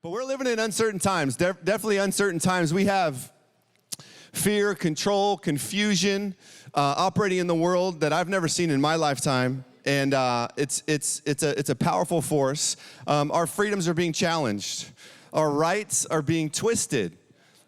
But we're living in uncertain times, definitely uncertain times. We have fear, control, confusion operating in the world that I've never seen in my lifetime. And it's a powerful force. Our freedoms are being challenged. Our rights are being twisted.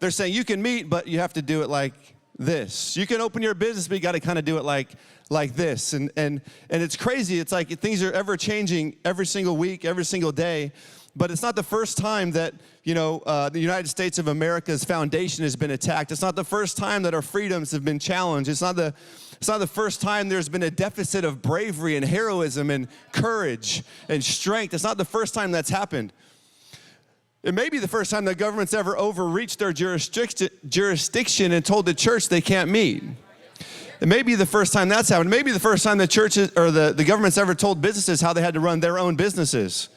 They're saying you can meet, but you have to do it like this. You can open your business, but you got to kind of do it like this. And it's crazy. It's like things are ever changing every single week, every single day. But it's not the first time that, the United States of America's foundation has been attacked. It's not the first time that our freedoms have been challenged. It's not the first time there's been a deficit of bravery and heroism and courage and strength. It's not the first time that's happened. It may be the first time the government's ever overreached their jurisdiction and told the church they can't meet. It may be the first time that's happened. It may be the first time the churches or the government's ever told businesses how they had to run their own businesses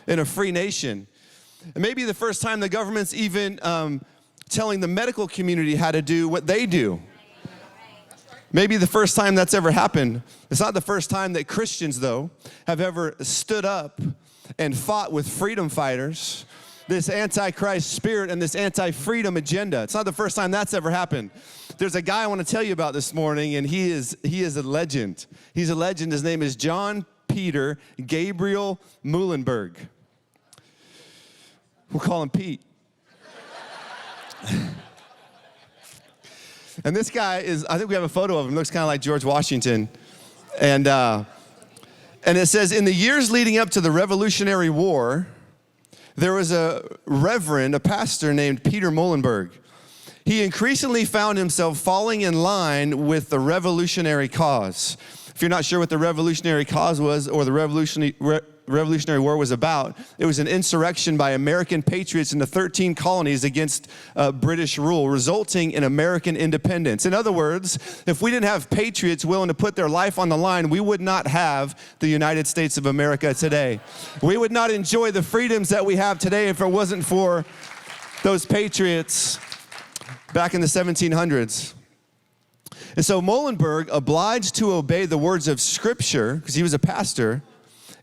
in a free nation. It may be the first time the government's even telling the medical community how to do what they do. Maybe the first time that's ever happened. It's not the first time that Christians, though, have ever stood up and fought with freedom fighters, this anti-Christ spirit and this anti-freedom agenda. It's not the first time that's ever happened. There's a guy I want to tell you about this morning, and he is a legend. He's a legend. His name is John Peter Gabriel Muhlenberg. We'll call him Pete. And this guy I think we have a photo of him, looks kind of like George Washington. And it says, in the years leading up to the Revolutionary War, there was a pastor named Peter Muhlenberg. He increasingly found himself falling in line with the revolutionary cause. If you're not sure what the revolutionary cause was or the Revolutionary War was about, it was an insurrection by American patriots in the 13 colonies against British rule, resulting in American independence. In other words, if we didn't have patriots willing to put their life on the line, we would not have the United States of America today. We would not enjoy the freedoms that we have today if it wasn't for those patriots back in the 1700s. And so Muhlenberg, obliged to obey the words of Scripture, because he was a pastor,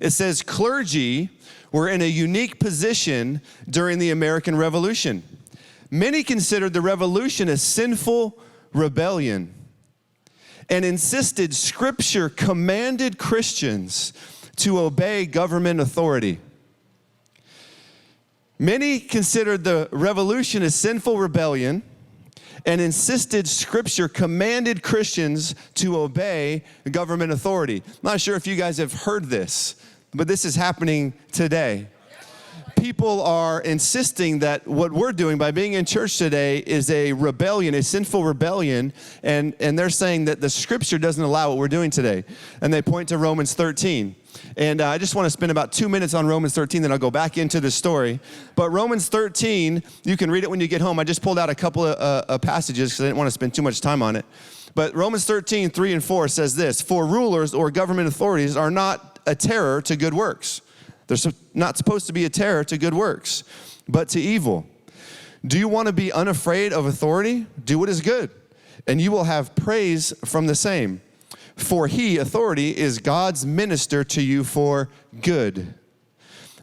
it says clergy were in a unique position during the American Revolution. Many considered the revolution a sinful rebellion and insisted Scripture commanded Christians to obey government authority. Many considered the revolution a sinful rebellion and insisted Scripture commanded Christians to obey government authority. I'm not sure if you guys have heard this, but this is happening today. People are insisting that what we're doing by being in church today is a rebellion, a sinful rebellion, and they're saying that the Scripture doesn't allow what we're doing today. And they point to Romans 13. And I just want to spend about 2 minutes on Romans 13, then I'll go back into the story. But Romans 13, you can read it when you get home. I just pulled out a couple of passages because I didn't want to spend too much time on it. But Romans 13, 3 and 4 says this, for rulers or government authorities are not a terror to good works. They're not supposed to be a terror to good works, but to evil. Do you want to be unafraid of authority? Do what is good, and you will have praise from the same. For he, authority, is God's minister to you for good.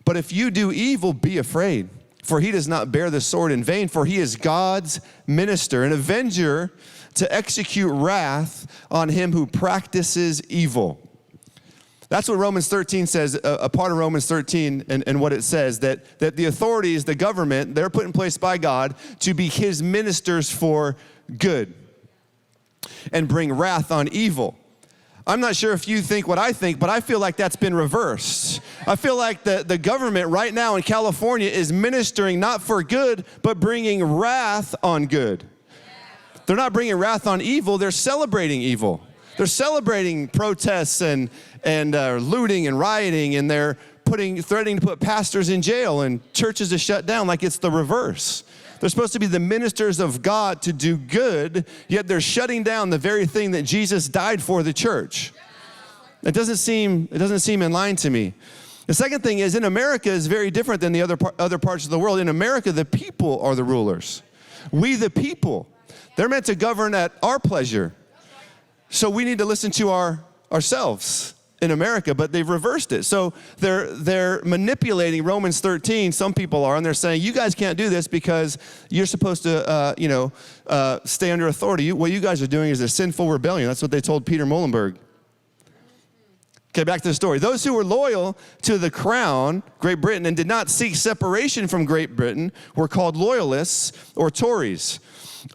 But if you do evil, be afraid, for he does not bear the sword in vain, for he is God's minister, an avenger to execute wrath on him who practices evil. That's what Romans 13 says, a part of Romans 13 and what it says, that the authorities, the government, they're put in place by God to be his ministers for good and bring wrath on evil. I'm not sure if you think what I think, but I feel like that's been reversed. I feel like the government right now in California is ministering not for good, but bringing wrath on good. They're not bringing wrath on evil, they're celebrating evil. They're celebrating protests and looting and rioting, and they're threatening to put pastors in jail and churches to shut down like it's the reverse. They're supposed to be the ministers of God to do good, yet they're shutting down the very thing that Jesus died for, the church. It doesn't seem in line to me. The second thing is, in America is very different than the other parts of the world. In America, the people are the rulers. We the people. They're meant to govern at our pleasure. So we need to listen to ourselves. in America, but they've reversed it. So they're manipulating Romans 13. Some people are, and they're saying, you guys can't do this because you're supposed to, stay under authority. What you guys are doing is a sinful rebellion. That's what they told Peter Muhlenberg. Okay, back to the story. Those who were loyal to the crown, Great Britain, and did not seek separation from Great Britain were called loyalists or Tories.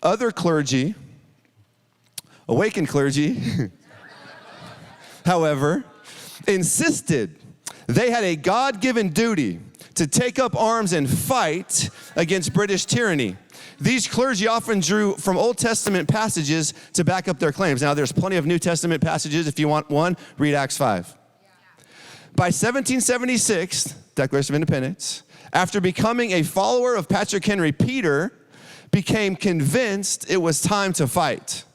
Other clergy, awakened clergy, however, insisted they had a God-given duty to take up arms and fight against British tyranny. These clergy often drew from Old Testament passages to back up their claims. Now, there's plenty of New Testament passages. If you want one, read Acts 5. By 1776, Declaration of Independence, after becoming a follower of Patrick Henry, Peter became convinced it was time to fight.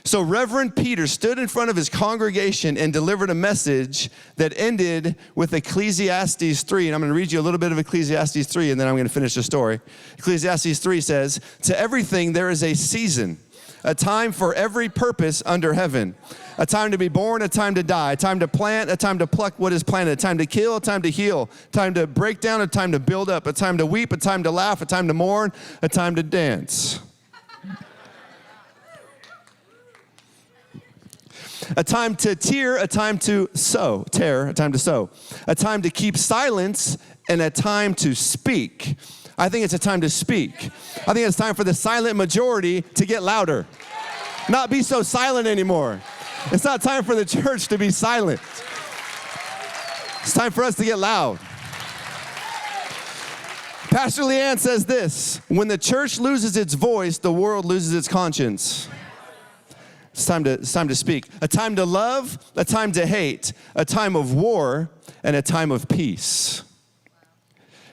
So Reverend Peter stood in front of his congregation and delivered a message that ended with Ecclesiastes 3. And I'm going to read you a little bit of Ecclesiastes 3, and then I'm going to finish the story. Ecclesiastes 3 says, "To everything there is a season, a time for every purpose under heaven. A time to be born, a time to die, a time to plant, a time to pluck what is planted, a time to kill, a time to heal, a time to break down, a time to build up, a time to weep, a time to laugh, a time to mourn, a time to dance. A time to tear, a time to sow, a time to sow. A time to keep silence, and a time to speak." I think it's a time to speak. I think it's time for the silent majority to get louder. Not be so silent anymore. It's not time for the church to be silent. It's time for us to get loud. Pastor Leanne says this: when the church loses its voice, the world loses its conscience. It's time to speak. A time to love, a time to hate, a time of war, and a time of peace.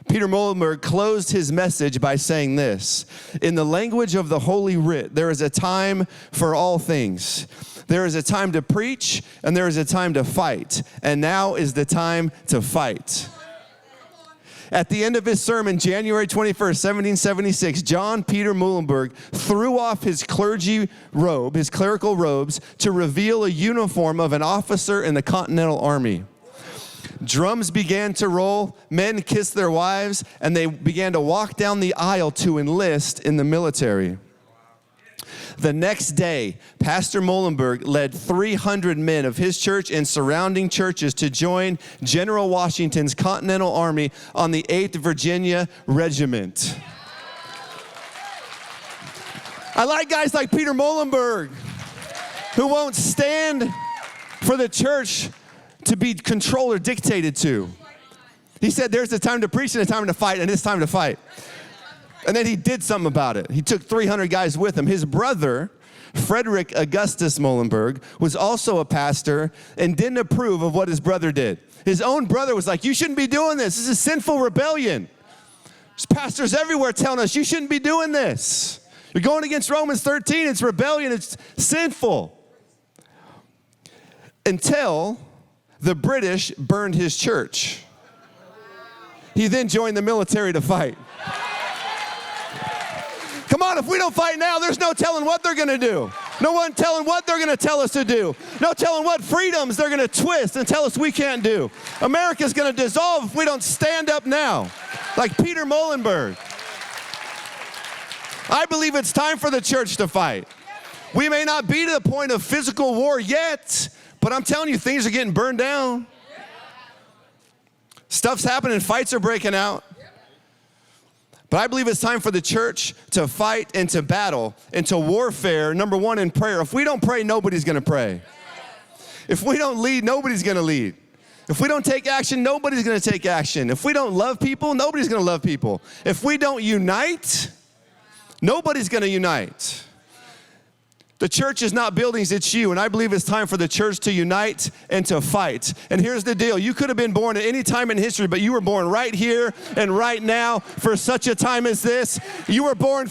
Peter Muhlenberg closed his message by saying this: in the language of the Holy Writ, there is a time for all things. There is a time to preach, and there is a time to fight. And now is the time to fight. At the end of his sermon, January 21st, 1776, John Peter Muhlenberg threw off his clerical robes, to reveal a uniform of an officer in the Continental Army. Drums began to roll, men kissed their wives, and they began to walk down the aisle to enlist in the military. The next day, Pastor Muhlenberg led 300 men of his church and surrounding churches to join General Washington's Continental Army on the 8th Virginia Regiment. I like guys like Peter Muhlenberg, who won't stand for the church to be controlled or dictated to. He said there's a time to preach and a time to fight, and it's time to fight. And then he did something about it. He took 300 guys with him. His brother, Frederick Augustus Muhlenberg, was also a pastor and didn't approve of what his brother did. His own brother was like, you shouldn't be doing this. This is sinful rebellion. There's pastors everywhere telling us you shouldn't be doing this. You're going against Romans 13. It's rebellion. It's sinful. Until the British burned his church. He then joined the military to fight. Come on, if we don't fight now, there's no telling what they're going to do. No one telling what they're going to tell us to do. No telling what freedoms they're going to twist and tell us we can't do. America's going to dissolve if we don't stand up now, like Peter Muhlenberg. I believe it's time for the church to fight. We may not be to the point of physical war yet, but I'm telling you, things are getting burned down. Stuff's happening, fights are breaking out. But I believe it's time for the church to fight and to battle and to warfare, number one, in prayer. If we don't pray, nobody's going to pray. If we don't lead, nobody's going to lead. If we don't take action, nobody's going to take action. If we don't love people, nobody's going to love people. If we don't unite, nobody's going to unite. The church is not buildings, it's you. And I believe it's time for the church to unite and to fight. And here's the deal. You could have been born at any time in history, but you were born right here and right now for such a time as this. You were born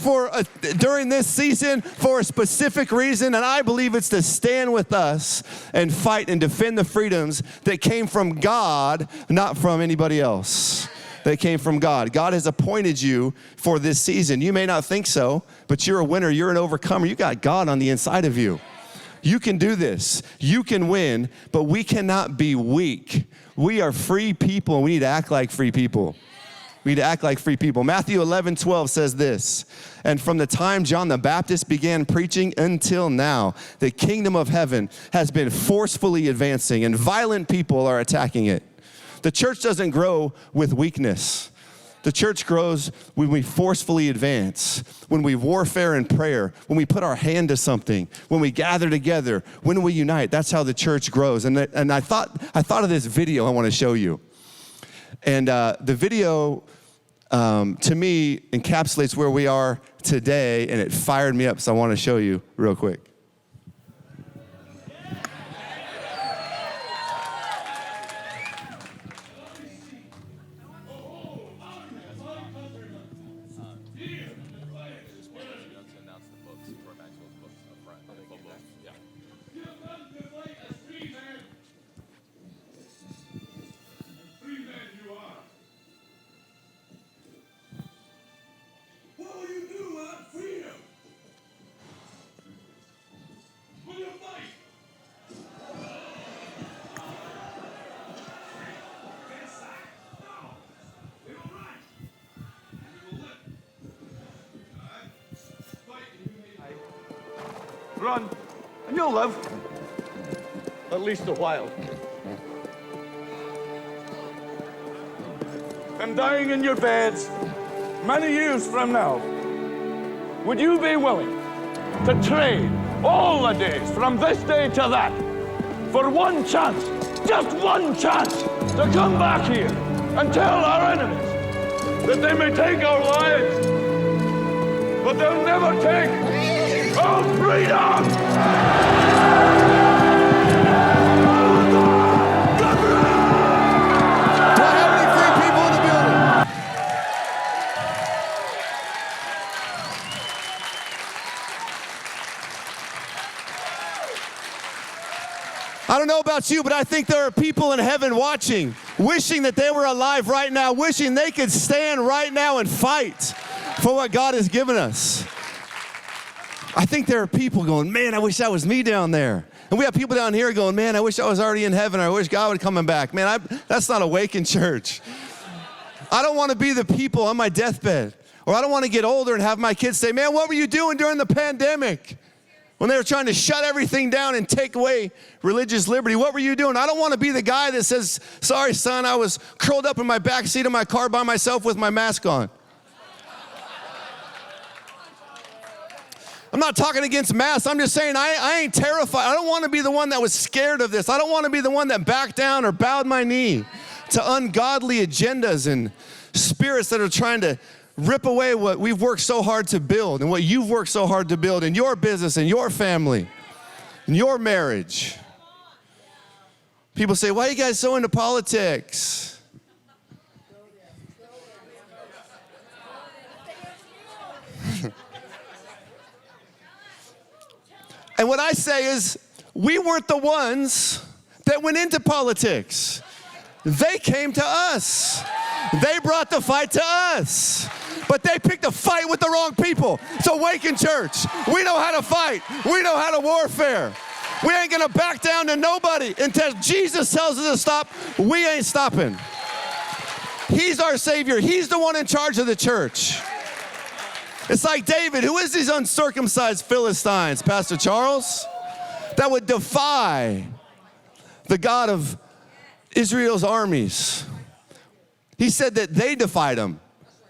during this season for a specific reason. And I believe it's to stand with us and fight and defend the freedoms that came from God, not from anybody else. That came from God. God has appointed you for this season. You may not think so, but you're a winner. You're an overcomer. You got God on the inside of you. You can do this. You can win, but we cannot be weak. We are free people, and we need to act like free people. We need to act like free people. Matthew 11:12 says this, and from the time John the Baptist began preaching until now, the kingdom of heaven has been forcefully advancing, and violent people are attacking it. The church doesn't grow with weakness. The church grows when we forcefully advance, when we warfare in prayer, when we put our hand to something, when we gather together, when we unite. That's how the church grows. And I thought of this video I want to show you. And the video, to me, encapsulates where we are today, and it fired me up, so I want to show you real quick. Run, and you'll live. At least a while. And dying in your beds many years from now, would you be willing to trade all the days from this day to that for one chance, just one chance, to come back here and tell our enemies that they may take our lives, but they'll never take our freedom! I don't know about you, but I think there are people in heaven watching, wishing that they were alive right now, wishing they could stand right now and fight for what God has given us. I think there are people going, man, I wish that was me down there. And we have people down here going, man, I wish I was already in heaven. Or I wish God would come back. Man, that's not Awaken Church. I don't want to be the people on my deathbed. Or I don't want to get older and have my kids say, man, what were you doing during the pandemic? When they were trying to shut everything down and take away religious liberty, what were you doing? I don't want to be the guy that says, sorry, son, I was curled up in my back seat of my car by myself with my mask on. I'm not talking against masks. I'm just saying I ain't terrified. I don't want to be the one that was scared of this. I don't want to be the one that backed down or bowed my knee to ungodly agendas and spirits that are trying to rip away what we've worked so hard to build and what you've worked so hard to build in your business, in your family, in your marriage. People say, why are you guys so into politics? And what I say is, we weren't the ones that went into politics. They came to us. They brought the fight to us. But they picked a fight with the wrong people. It's Awaken Church. We know how to fight. We know how to warfare. We ain't gonna back down to nobody until Jesus tells us to stop. We ain't stopping. He's our Savior. He's the one in charge of the church. It's like David. Who is these uncircumcised Philistines, Pastor Charles? That would defy the God of Israel's armies. He said that they defied him.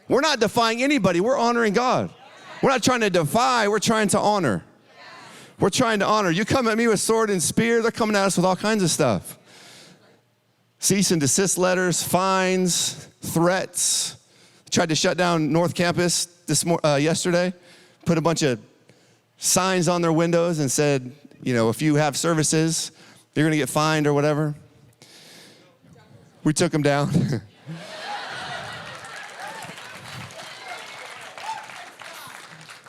We're not defying anybody. We're honoring God. We're not trying to defy. We're trying to honor. We're trying to honor. You come at me with sword and spear, they're coming at us with all kinds of stuff. Cease and desist letters, fines, threats. Tried to shut down North Campus yesterday. Put a bunch of signs on their windows and said, you know, if you have services, you're going to get fined or whatever. We took them down.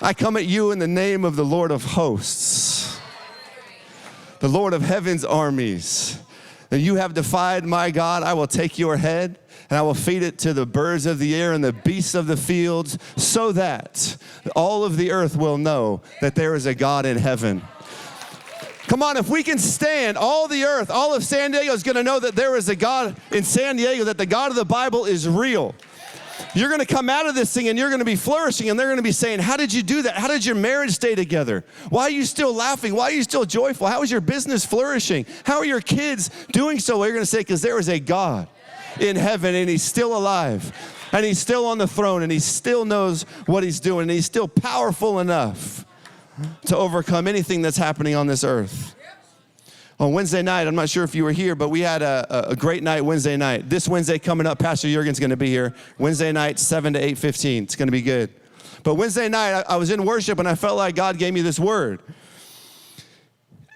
I come at you in the name of the Lord of hosts, the Lord of heaven's armies. And you have defied my God. I will take your head and I will feed it to the birds of the air and the beasts of the fields, so that all of the earth will know that there is a God in heaven. Come on, if we can stand, all the earth, all of San Diego is going to know that there is a God in San Diego, that the God of the Bible is real. You're going to come out of this thing and you're going to be flourishing, and they're going to be saying, how did you do that? How did your marriage stay together? Why are you still laughing? Why are you still joyful? How is your business flourishing? How are your kids doing so? Well, you're going to say, because there is a God in heaven, and he's still alive, and he's still on the throne, and he still knows what he's doing, and he's still powerful enough to overcome anything that's happening on this earth. On Wednesday night, I'm not sure if you were here, but we had a great night Wednesday night. This Wednesday coming up, Pastor Jurgen's going to be here. Wednesday night, 7 to 8:15. It's going to be good. But Wednesday night, I was in worship, and I felt like God gave me this word.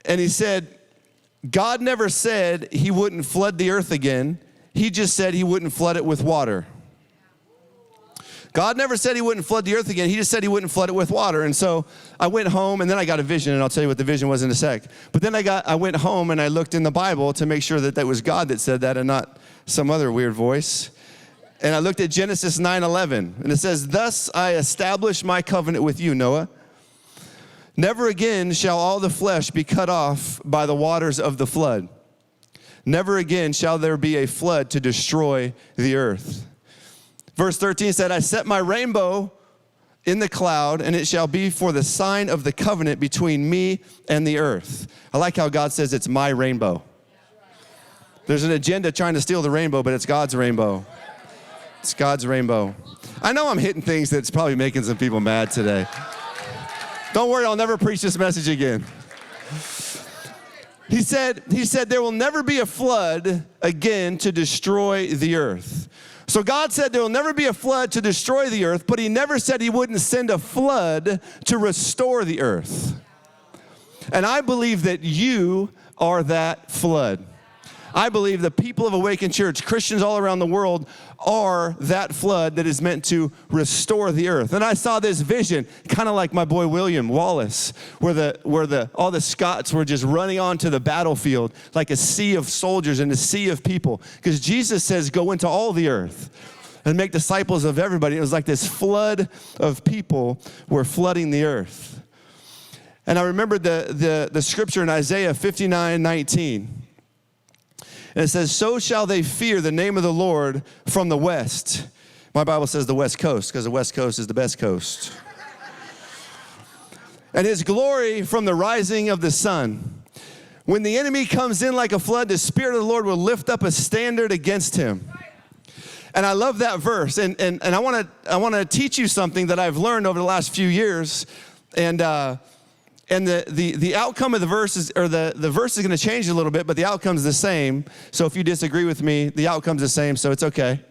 And he said, God never said he wouldn't flood the earth again. He just said he wouldn't flood it with water. God never said he wouldn't flood the earth again. He just said he wouldn't flood it with water. And so I went home, and then I got a vision, and I'll tell you what the vision was in a sec. But then I went home, and I looked in the Bible to make sure that that was God that said that and not some other weird voice. And I looked at Genesis 9:11, and it says, thus I establish my covenant with you, Noah. Never again shall all the flesh be cut off by the waters of the flood. Never again shall there be a flood to destroy the earth. Verse 13 said, I set my rainbow in the cloud, and it shall be for the sign of the covenant between me and the earth. I like how God says it's my rainbow. There's an agenda trying to steal the rainbow, but it's God's rainbow. It's God's rainbow. I know I'm hitting things that's probably making some people mad today. Don't worry, I'll never preach this message again. He said, there will never be a flood again to destroy the earth. So God said there will never be a flood to destroy the earth, but he never said he wouldn't send a flood to restore the earth. And I believe that you are that flood. I believe the people of Awakened Church, Christians all around the world, are that flood that is meant to restore the earth. And I saw this vision, kind of like my boy William Wallace, where all the Scots were just running onto the battlefield like a sea of soldiers and a sea of people. Because Jesus says, go into all the earth and make disciples of everybody. It was like this flood of people were flooding the earth. And I remembered the scripture in Isaiah 59:19. And it says, so shall they fear the name of the Lord from the west. My Bible says the west coast, because the west coast is the best coast. And his glory from the rising of the sun. When the enemy comes in like a flood, the Spirit of the Lord will lift up a standard against him. And I love that verse. And I want to teach you something that I've learned over the last few years. And the outcome of the verse is, or the verse is going to change a little bit, but the outcome's the same. So if you disagree with me, the outcome's the same, so it's okay.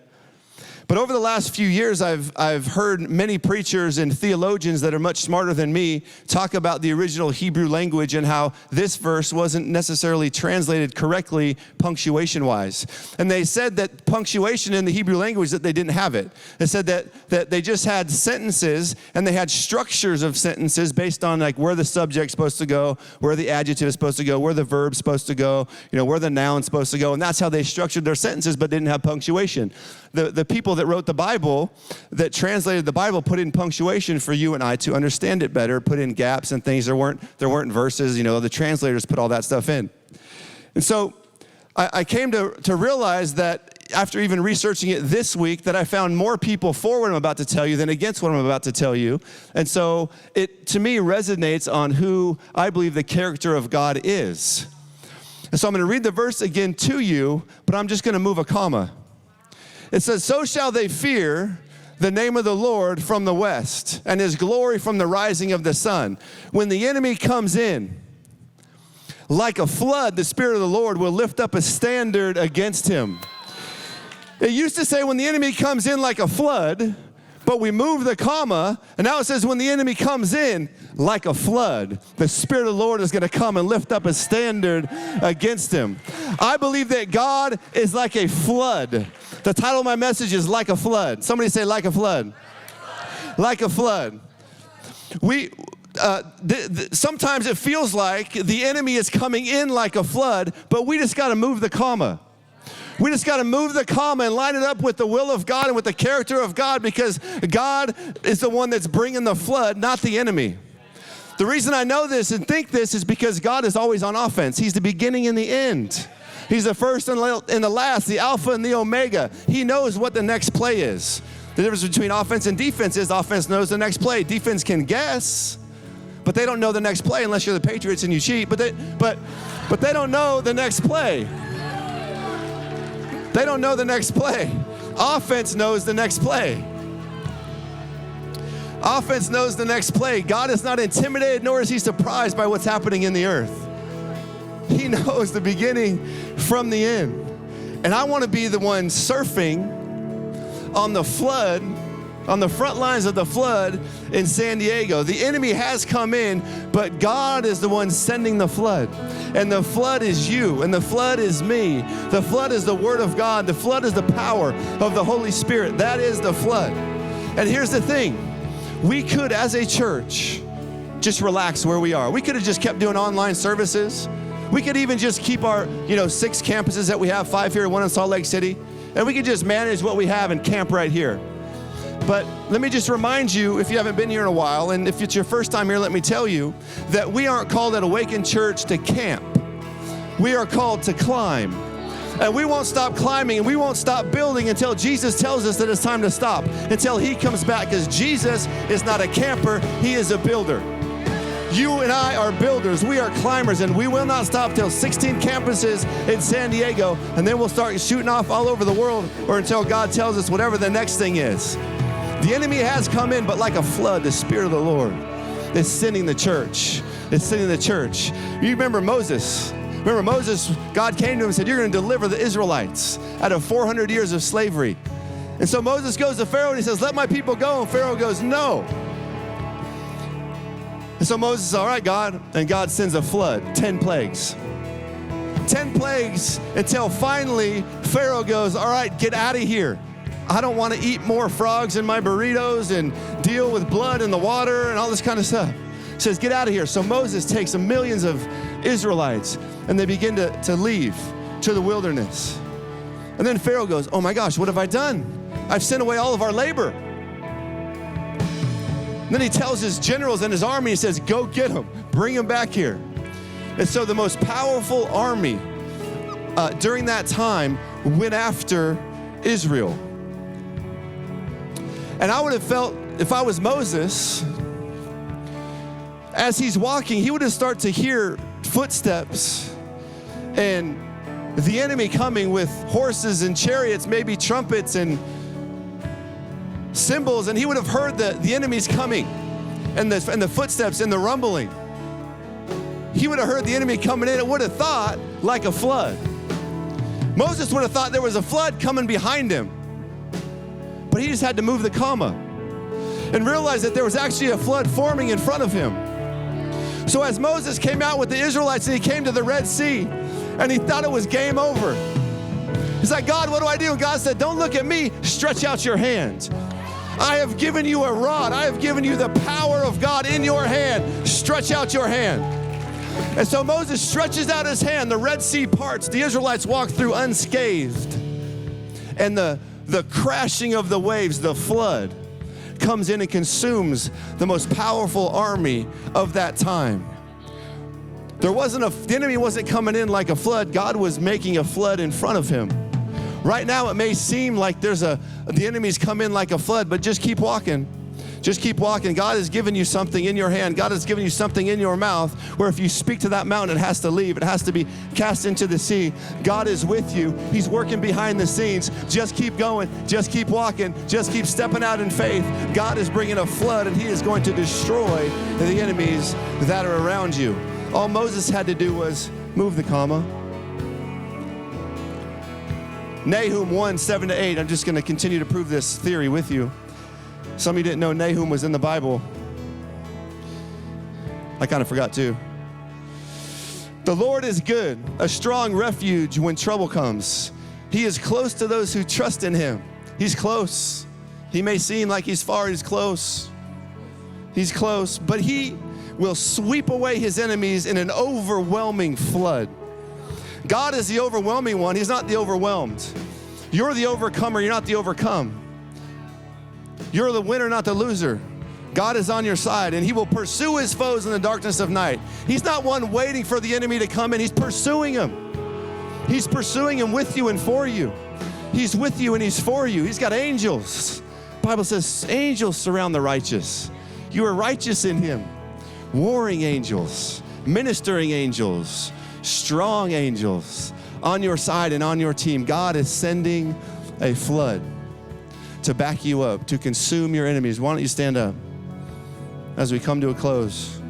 But over the last few years, I've heard many preachers and theologians that are much smarter than me talk about the original Hebrew language and how this verse wasn't necessarily translated correctly punctuation-wise. And they said that punctuation in the Hebrew language, that they didn't have it. They said that they just had sentences, and they had structures of sentences based on like where the subject's supposed to go, where the adjective is supposed to go, where the verb's supposed to go, where the noun's supposed to go. And that's how they structured their sentences, but didn't have punctuation. The people that wrote the Bible, that translated the Bible, put in punctuation for you and I to understand it better, put in gaps and things. There weren't verses, the translators put all that stuff in. And so I came to realize that after even researching it this week, that I found more people for what I'm about to tell you than against what I'm about to tell you. And so it, to me, resonates on who I believe the character of God is. And so I'm going to read the verse again to you, but I'm just going to move a comma. It says, so shall they fear the name of the Lord from the west, and his glory from the rising of the sun. When the enemy comes in, like a flood, the Spirit of the Lord will lift up a standard against him. It used to say when the enemy comes in like a flood, but we moved the comma, and now it says when the enemy comes in like a flood, the Spirit of the Lord is going to come and lift up a standard against him. I believe that God is like a flood. The title of my message is Like a Flood. Somebody say like a flood. Like a flood. Sometimes it feels like the enemy is coming in like a flood, but we just got to move the comma. We just got to move the comma and line it up with the will of God and with the character of God, because God is the one that's bringing the flood, not the enemy. The reason I know this and think this is because God is always on offense. He's the beginning and the end. He's the first and the last, the Alpha and the Omega. He knows what the next play is. The difference between offense and defense is offense knows the next play. Defense can guess, but they don't know the next play unless you're the Patriots and you cheat. But they don't know the next play. They don't know the next play. Offense knows the next play. Offense knows the next play. God is not intimidated, nor is he surprised by what's happening in the earth. He knows the beginning from the end. And I want to be the one surfing on the flood, on the front lines of the flood in San Diego. The enemy has come in, but God is the one sending the flood. And the flood is you, and the flood is me. The flood is the Word of God. The flood is the power of the Holy Spirit. That is the flood. And here's the thing. We could, as a church, just relax where we are. We could have just kept doing online services. We could even just keep our, 6 campuses that we have, 5 here, 1 in Salt Lake City, and we could just manage what we have and camp right here. But let me just remind you, if you haven't been here in a while, and if it's your first time here, let me tell you that we aren't called at Awaken Church to camp. We are called to climb. And we won't stop climbing and we won't stop building until Jesus tells us that it's time to stop, until he comes back, because Jesus is not a camper, he is a builder. You and I are builders. We are climbers, and we will not stop till 16 campuses in San Diego, and then we'll start shooting off all over the world, or until God tells us whatever the next thing is. The enemy has come in, but like a flood, the Spirit of the Lord is sending the church. It's sending the church. You remember Moses. Remember Moses, God came to him and said, you're going to deliver the Israelites out of 400 years of slavery. And so Moses goes to Pharaoh and he says, let my people go. And Pharaoh goes, no. And so Moses says, all right, God. And God sends a flood, 10 plagues. 10 plagues until finally Pharaoh goes, all right, get out of here. I don't want to eat more frogs in my burritos and deal with blood in the water and all this kind of stuff. He says, get out of here. So Moses takes millions of Israelites and they begin to leave to the wilderness. And then Pharaoh goes, oh my gosh, what have I done? I've sent away all of our labor. And then he tells his generals and his army, he says, go get them, bring them back here. And so the most powerful army during that time went after Israel. And I would have felt, if I was Moses, as he's walking, he would have started to hear footsteps and the enemy coming with horses and chariots, maybe trumpets and cymbals, and he would have heard the enemy's coming and the footsteps and the rumbling. He would have heard the enemy coming in. It would have thought like a flood. Moses would have thought there was a flood coming behind him, but he just had to move the comma and realize that there was actually a flood forming in front of him. So as Moses came out with the Israelites and he came to the Red Sea and he thought it was game over, he's like, God, what do I do? And God said, don't look at me, stretch out your hand. I have given you a rod. I have given you the power of God in your hand. Stretch out your hand. And so Moses stretches out his hand. The Red Sea parts. The Israelites walk through unscathed. And the crashing of the waves, the flood, comes in and consumes the most powerful army of that time. The enemy wasn't coming in like a flood. God was making a flood in front of him. Right now, it may seem like the enemy's come in like a flood, but just keep walking. Just keep walking. God has given you something in your hand. God has given you something in your mouth where if you speak to that mountain, it has to leave. It has to be cast into the sea. God is with you. He's working behind the scenes. Just keep going. Just keep walking. Just keep stepping out in faith. God is bringing a flood, and he is going to destroy the enemies that are around you. All Moses had to do was move the comma. Nahum 1:7-8. I'm just going to continue to prove this theory with you. Some of you didn't know Nahum was in the Bible. I kind of forgot too. The Lord is good, a strong refuge when trouble comes. He is close to those who trust in him. He's close. He may seem like he's far, he's close. He's close, but he will sweep away his enemies in an overwhelming flood. God is the overwhelming one. He's not the overwhelmed. You're the overcomer. You're not the overcome. You're the winner, not the loser. God is on your side, and he will pursue his foes in the darkness of night. He's not one waiting for the enemy to come in. He's pursuing him. He's pursuing him with you and for you. He's with you and he's for you. He's got angels. The Bible says angels surround the righteous. You are righteous in him. Warring angels, ministering angels, strong angels on your side and on your team. God is sending a flood to back you up, to consume your enemies. Why don't you stand up as we come to a close?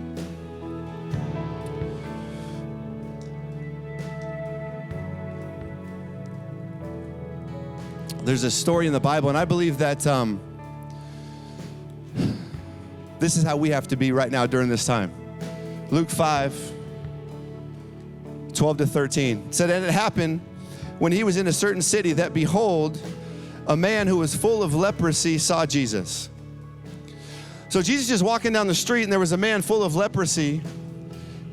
There's a story in the Bible, and I believe that this is how we have to be right now during this time. Luke 5:12-13 said, and it happened when he was in a certain city that, behold, a man who was full of leprosy saw Jesus. So Jesus just walking down the street, and there was a man full of leprosy,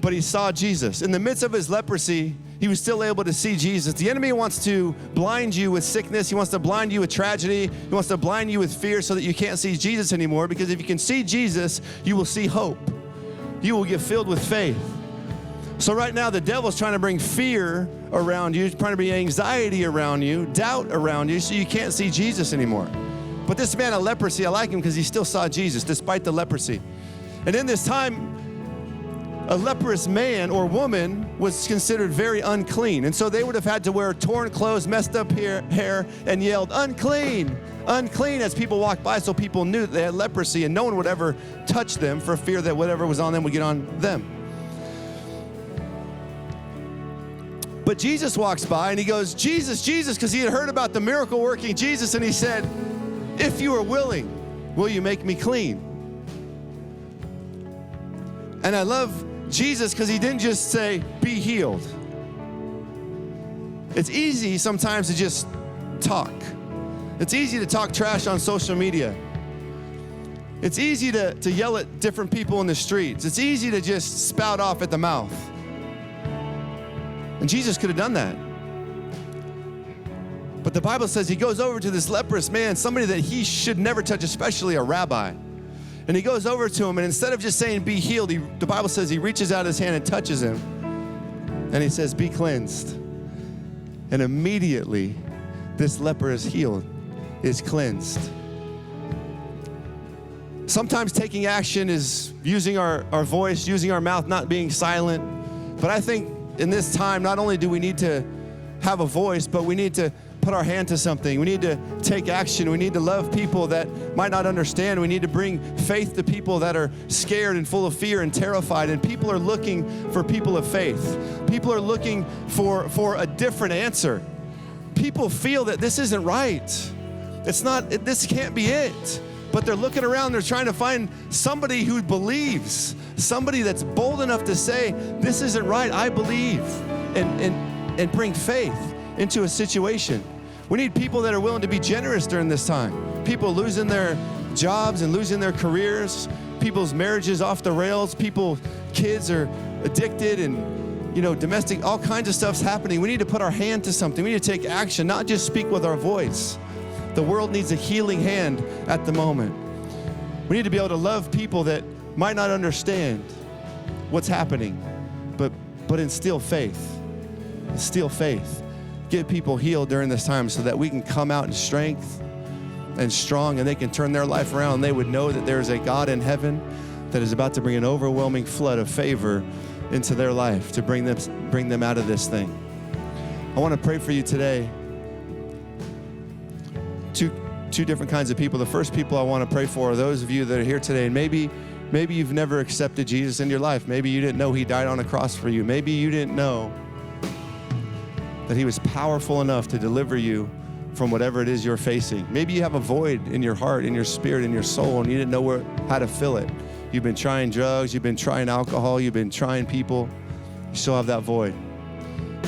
but he saw Jesus. In the midst of his leprosy, he was still able to see Jesus. The enemy wants to blind you with sickness. He wants to blind you with tragedy. He wants to blind you with fear so that you can't see Jesus anymore, because if you can see Jesus, you will see hope. You will get filled with faith. So right now, the devil's trying to bring fear around you, trying to bring anxiety around you, doubt around you, so you can't see Jesus anymore. But this man of leprosy, I like him because he still saw Jesus despite the leprosy. And in this time, a leprous man or woman was considered very unclean. And so they would have had to wear torn clothes, messed up hair, and yelled, unclean, unclean, as people walked by, so people knew that they had leprosy, and no one would ever touch them for fear that whatever was on them would get on them. But Jesus walks by and he goes, Jesus, Jesus, because he had heard about the miracle working Jesus, and he said, if you are willing, will you make me clean? And I love Jesus because he didn't just say, be healed. It's easy sometimes to just talk. It's easy to talk trash on social media. It's easy to yell at different people in the streets. It's easy to just spout off at the mouth. And Jesus could have done that. But the Bible says he goes over to this leprous man, somebody that he should never touch, especially a rabbi. And he goes over to him, and instead of just saying, be healed, the Bible says he reaches out his hand and touches him. And he says, be cleansed. And immediately, this leper is healed, is cleansed. Sometimes taking action is using our voice, using our mouth, not being silent. But I think in this time, not only do we need to have a voice, but we need to put our hand to something. We need to take action. We need to love people that might not understand. We need to bring faith to people that are scared and full of fear and terrified. And people are looking for people of faith. People are looking for a different answer. People feel that this isn't right. This can't be it. But they're looking around, they're trying to find somebody who believes, somebody that's bold enough to say, this isn't right, I believe, and bring faith into a situation. We need people that are willing to be generous during this time. People losing their jobs and losing their careers, people's marriages off the rails, kids are addicted, and domestic, all kinds of stuff's happening. We need to put our hand to something. We need to take action, not just speak with our voice. The world needs a healing hand at the moment. We need to be able to love people that might not understand what's happening, but instill faith. Instill faith. Get people healed during this time so that we can come out in strength and strong, and they can turn their life around. They would know that there is a God in heaven that is about to bring an overwhelming flood of favor into their life to bring them out of this thing. I want to pray for you today. Two different kinds of people. The first people I want to pray for are those of you that are here today, and maybe you've never accepted Jesus in your life. Maybe you didn't know he died on a cross for you. Maybe you didn't know that he was powerful enough to deliver you from whatever it is you're facing. Maybe you have a void in your heart, in your spirit, in your soul, and you didn't know how to fill it. You've been trying drugs, you've been trying alcohol, you've been trying people. You still have that void.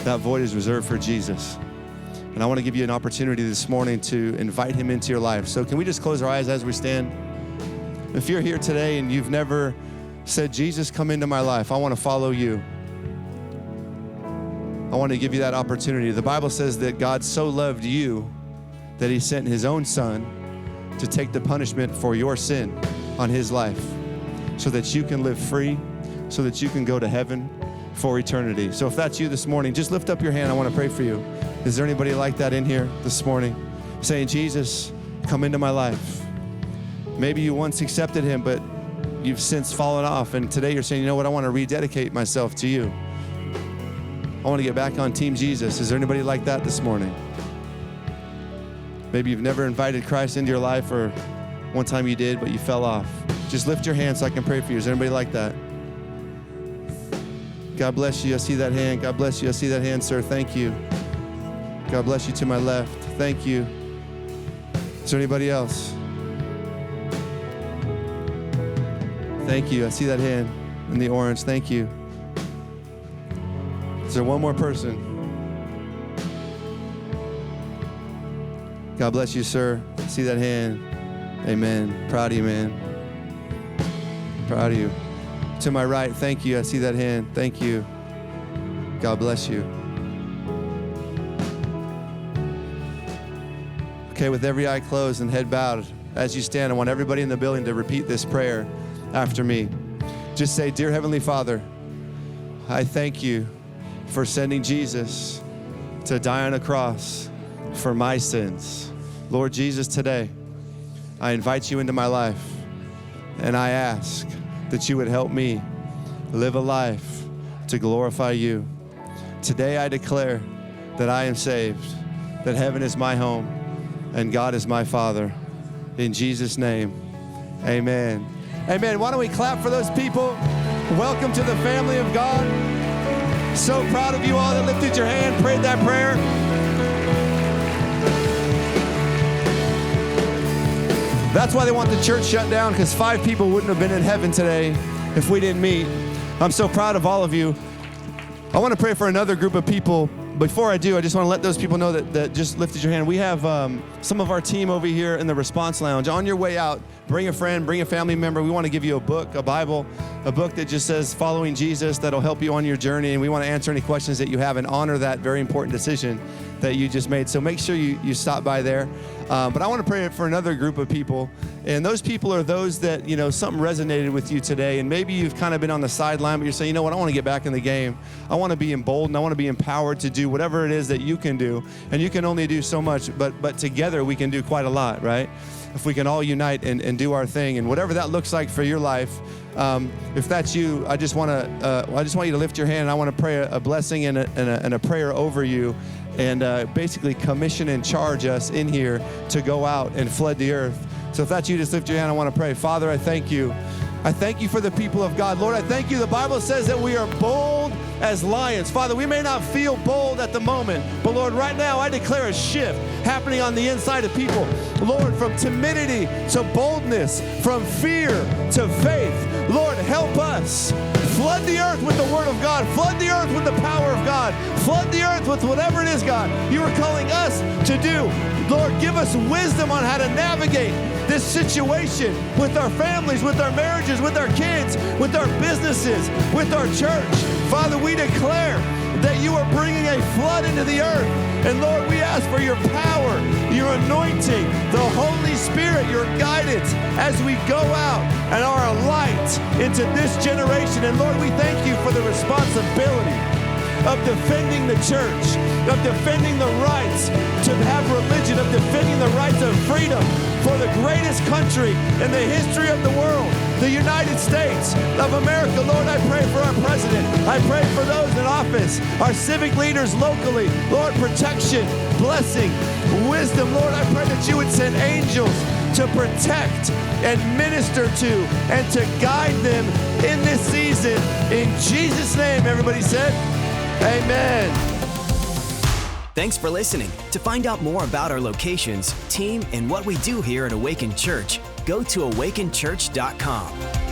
That void is reserved for Jesus. And I want to give you an opportunity this morning to invite him into your life. So can we just close our eyes as we stand? If you're here today and you've never said, Jesus, come into my life, I want to follow you. I want to give you that opportunity. The Bible says that God so loved you that he sent his own son to take the punishment for your sin. on his life so that you can live free, so that you can go to heaven for eternity. So if that's you this morning, just lift up your hand. I want to pray for you. Is there anybody like that in here this morning? Saying, Jesus, come into my life. Maybe you once accepted him, but you've since fallen off. And today you're saying, you know what? I want to rededicate myself to you. I want to get back on Team Jesus. Is there anybody like that this morning? Maybe you've never invited Christ into your life, or one time you did, but you fell off. Just lift your hand so I can pray for you. Is there anybody like that? God bless you. I see that hand. God bless you. I see that hand, sir. Thank you. God bless you to my left. Thank you. Is there anybody else? Thank you. I see that hand in the orange. Thank you. Is there one more person? God bless you, sir. I see that hand. Amen. Proud of you, man. Proud of you. To my right, thank you. I see that hand. Thank you. God bless you. Okay, with every eye closed and head bowed, as you stand, I want everybody in the building to repeat this prayer after me. Just say, Dear Heavenly Father, I thank you for sending Jesus to die on a cross for my sins. Lord Jesus, today, I invite you into my life, and I ask that you would help me live a life to glorify you. Today I declare that I am saved, that heaven is my home, and God is my Father. In Jesus' name, amen. Amen. Why don't we clap for those people? Welcome to the family of God. So proud of you all that lifted your hand, prayed that prayer. That's why they want the church shut down, because 5 people wouldn't have been in heaven today if we didn't meet. I'm so proud of all of you. I want to pray for another group of people. Before I do, I just want to let those people know that just lifted your hand. We have some of our team over here in the response lounge. On your way out, bring a friend, bring a family member. We want to give you a book, a Bible, a book that just says Following Jesus, that'll help you on your journey. And we want to answer any questions that you have and honor that very important decision that you just made. So make sure you stop by there. But I want to pray for another group of people. And those people are those that, something resonated with you today. And maybe you've kind of been on the sideline, but you're saying, you know what, I want to get back in the game. I want to be emboldened. I want to be empowered to do whatever it is that you can do. And you can only do so much, but together we can do quite a lot, right? If we can all unite and do our thing, and whatever that looks like for your life. If that's you, I just want you to lift your hand. And I want to pray a blessing and a prayer over you, and basically commission and charge us in here to go out and flood the earth. So if that's you, just lift your hand. I want to pray. Father, I thank you. I thank you for the people of God. Lord, I thank you. The Bible says that we are bold as lions. Father, we may not feel bold at the moment, but Lord, right now I declare a shift happening on the inside of people. Lord, from timidity to boldness, from fear to faith. Lord, help us. Flood the earth with the word of God. Flood the earth with the power of God. Flood the earth with whatever it is, God, you are calling us to do. Lord, give us wisdom on how to navigate this situation with our families, with our marriages, with our kids, with our businesses, with our church. Father, we declare that you are bringing a flood into the earth. And Lord, we ask for your power, your anointing, the Holy Spirit, your guidance as we go out and are a light into this generation. And Lord, we thank you for the responsibility of defending the church, of defending the rights to have religion, of defending the rights of freedom for the greatest country in the history of the world, the United States of America. Lord, I pray for our president. I pray for those in office, our civic leaders locally. Lord, protection, blessing, wisdom. Lord, I pray that you would send angels to protect and minister to and to guide them in this season. In Jesus' name, everybody said, amen. Thanks for listening. To find out more about our locations, team, and what we do here at Awaken Church, go to awakenchurch.com.